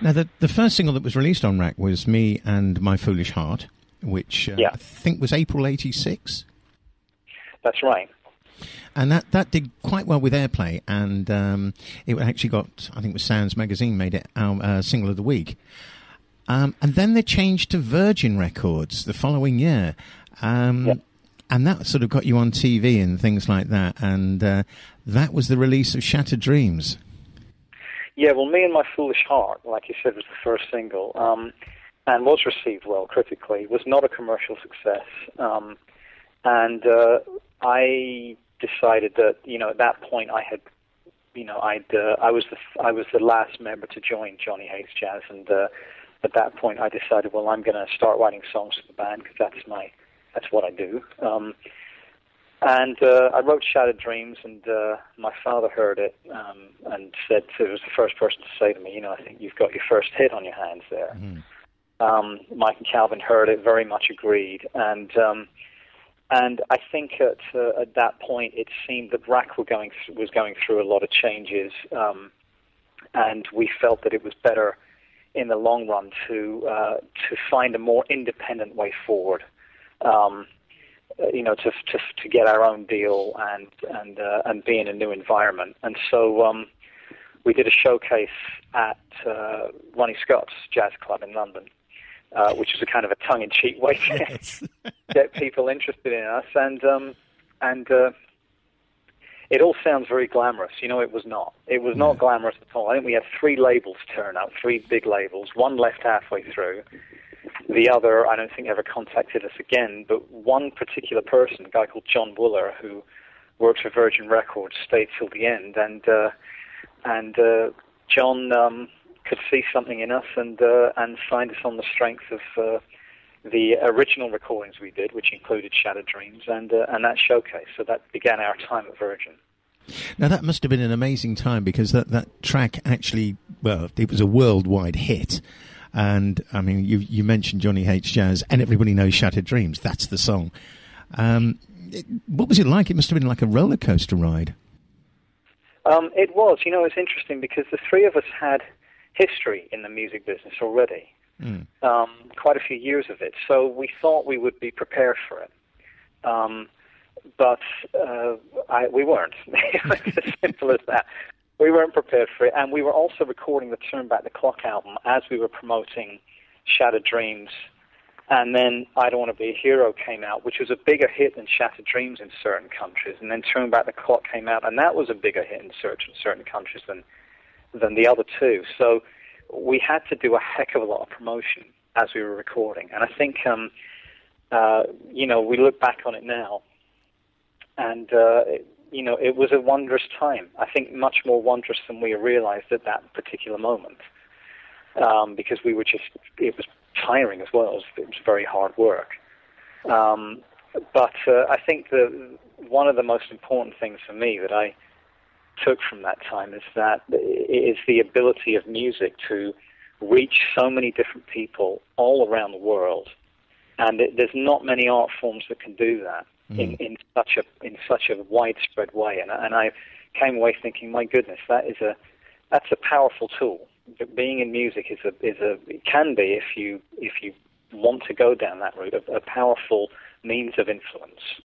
Now, the first single that was released on Rack was Me and My Foolish Heart, which I think was April '86. That's right. And that did quite well with airplay, and it actually got, I think it was Sounds Magazine made it Single of the Week. And then they changed to Virgin Records the following year. And that sort of got you on TV and things like that. And that was the release of Shattered Dreams. Yeah, well, Me and My Foolish Heart, like you said, was the first single, and was received well critically. Was not a commercial success. And I decided that, at that point I had, I was the last member to join Johnny Hates Jazz, and at that point I decided, well, I'm going to start writing songs for the band because that's what I do. And I wrote Shattered Dreams, and my father heard it and said, it was the first person to say to me, I think you've got your first hit on your hands there. Mm-hmm. Mike and Calvin heard it, very much agreed, and I think at that point it seemed that Rack was going through a lot of changes, and we felt that it was better in the long run to find a more independent way forward, to get our own deal and be in a new environment. And so we did a showcase at Ronnie Scott's Jazz Club in London. Which is a kind of a tongue-in-cheek way to get people interested in us, and it all sounds very glamorous. It was not. It was not glamorous at all. I think we had 3 labels turn up, 3 big labels. One left halfway through. The other, I don't think, ever contacted us again. But one particular person, a guy called John Wooler, who worked for Virgin Records, stayed till the end, and John could see something in us and signed us on the strength of the original recordings we did, which included Shattered Dreams and that showcase. So that began our time at Virgin. Now that must have been an amazing time, because that track actually, well, it was a worldwide hit. And I mean, you mentioned Johnny Hates Jazz, and everybody knows Shattered Dreams. That's the song. What was it like? It must have been like a roller coaster ride. It was. It's interesting because the 3 of us had history in the music business already, quite a few years of it. So we thought we would be prepared for it, but we weren't. It's as simple as that. We weren't prepared for it, and we were also recording the Turn Back the Clock album as we were promoting Shattered Dreams. And then I Don't Want to Be a Hero came out, which was a bigger hit than Shattered Dreams in certain countries. And then Turn Back the Clock came out, and that was a bigger hit in certain countries than the other 2. So we had to do a heck of a lot of promotion as we were recording. And I think, we look back on it now, and, it was a wondrous time. I think much more wondrous than we realized at that particular moment, because it was tiring as well. It was very hard work. But I think one of the most important things for me that I took from that time is the ability of music to reach so many different people all around the world, and there's not many art forms that can do that in such a widespread way. And I came away thinking, my goodness, that's a powerful tool. Being in music it can be, if you want to go down that route, a powerful means of influence